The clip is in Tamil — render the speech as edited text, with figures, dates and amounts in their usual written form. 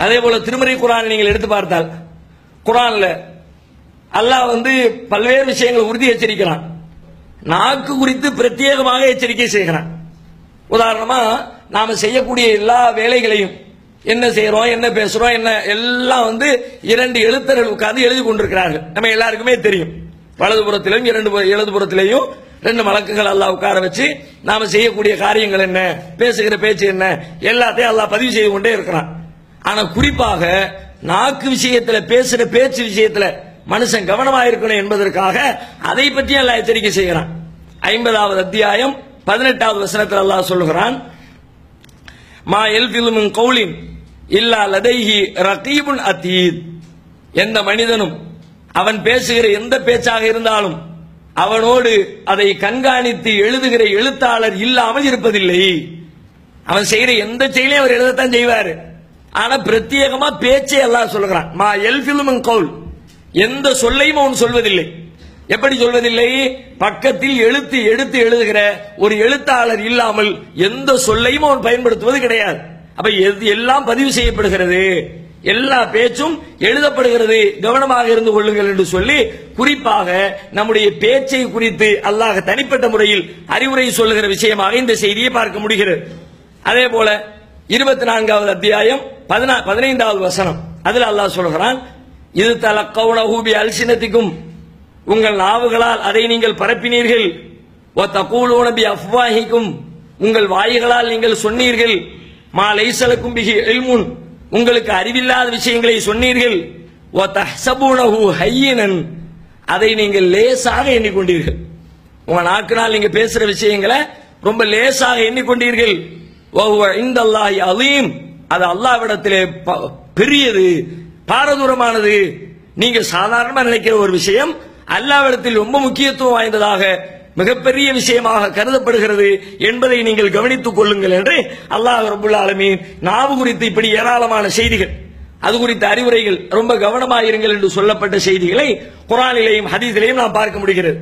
அதே போல திருமறை குர்ஆனை நீங்கள் எடுத்து பார்த்தால் குர்ஆன்ல அல்லாஹ் பல்வேறு விஷயங்களை உறுதி எச்சரிக்கிறான். நாக்கு குறித்து பிரத்யேகமாக எச்சரிக்கை செய்கிறான். உதாரணமா நாம செய்யக்கூடிய எல்லா வேலைகளையும் என்ன செய்யறோம், என்ன பேசுறோம், என்ன எல்லாம் இரண்டு எழுத்தர்கள் உட்கார்ந்து எழுதி கொண்டிருக்கிறார்கள். நம்ம எல்லாருக்குமே தெரியும். வலதுபுறத்திலையும் இடதுபுறத்திலையும் ரெண்டு மலக்குகள் அல்லாஹ் உட்கார வச்சு நாம செய்யக்கூடிய காரியங்கள் என்ன, பேசுகிற பேச்சு என்ன, எல்லாத்தையும் அல்லாஹ் பதிவு செய்து கொண்டே இருக்கிறான். ஆனா குறிப்பாக நாக்கு விஷயத்துல, பேசுற பேச்சு விஷயத்துல மனுஷன் கவனமா இருக்கணும் என்பதற்காக அதை பற்றி அல்லாஹ் எச்சரிக்கை செய்கிறான். 50வது அத்தியாயம் 18வது வசனத்தில் அல்லாஹ் சொல்லுகிறான், மா யல்ஃபிது மின் கௌலின் இல்லா லதைஹி ரகீபுன் அதீத். எந்த மனிதனும் அவன் பேசுகிற எந்த பேச்சாக இருந்தாலும் அவனோடு அதை கண்காணித்து எழுதுகிற எழுத்தாளர் இல்லாமல் இருப்பதில்லை. அவன் செய்கிற எந்த செயலையும் அவர் எழுதத்தான் செய்வார். ஆனா பிரத்யேகமா பேச்சை அல்லாஹ் சொல்லுகிறான். மா யல்ஃபிது மின் கௌல், எந்த சொல்லையும் அவன் சொல்வதில்லை. எப்படி சொல்வதில்லை? பக்கத்தில் எழுத்து எடுத்து எழுதுகிற ஒரு எழுத்தாளர் இல்லாமல் எந்த சொல்லையும் அவன் பயன்படுத்துவது கிடையாது. அப்ப எல்லாம் பதிவு செய்யப்படுகிறது, எல்லா பேச்சும் எழுதப்படுகிறது, கவனமாக இருந்து கொள்ளுங்கள் என்று சொல்லி குறிப்பாக நம்முடைய பேச்சை குறித்து அல்லாஹ் தனிப்பட்ட முறையில் அறிவுரை சொல்லுகிற விஷயமாக இந்த செய்தியை பார்க்க முடிகிறது. அதே போல 24வது அத்தியாயம் 15வது வசனம் அதில் அல்லாஹ் சொல்கிறான், இது தலக்கௌனஹு பி அல்சினத்திக்கும், உங்கள் நாவுகளால் அதை நீங்கள் பரப்பினீர்கள், வ தகூலூன பி அஃப்வாஹிக்கும், உங்கள் வாய்களால் நீங்கள் சொன்னீர்கள், மா லைஸ லக்கும் பிஹி இல்முன், உங்களுக்கு அறிவில்லாத விஷயங்களை சொன்னீர்கள், வ தஹ்சபூனஹு ஹய்யினன், அதை நீங்கள் லேசாக எண்ணிக்கொண்டீர்கள். உங்க நாக்கினால் நீங்க பேசுற விஷயங்களை ரொம்ப லேசாக எண்ணிக்கொண்டீர்கள். வ ஹுவ இன்தல்லாஹி அலீம், அது அல்லாஹ்விடத்திலே பெரியது, பாரதூரமானது. நீங்க சாதாரணமா நினைக்கிற ஒரு விஷயம் அல்லாஹ்விடத்தில் ரொம்ப முக்கியத்துவம் வாய்ந்ததாக, மிகப்பெரிய விஷயமாக கருதப்படுகிறது என்பதை நீங்கள் கவனித்துக் கொள்ளுங்கள் என்று அல்லாஹ் ரப்புல் ஆலமீன் நாவு குறித்து இப்படி ஏராளமான செய்திகள், அது குறித்த அறிவுரைகள், ரொம்ப கவனமாக இருங்கள் என்று சொல்லப்பட்ட செய்திகளை குர்ஆனிலேயும் ஹதீஸிலேயும் நாம் பார்க்க முடிகிறது.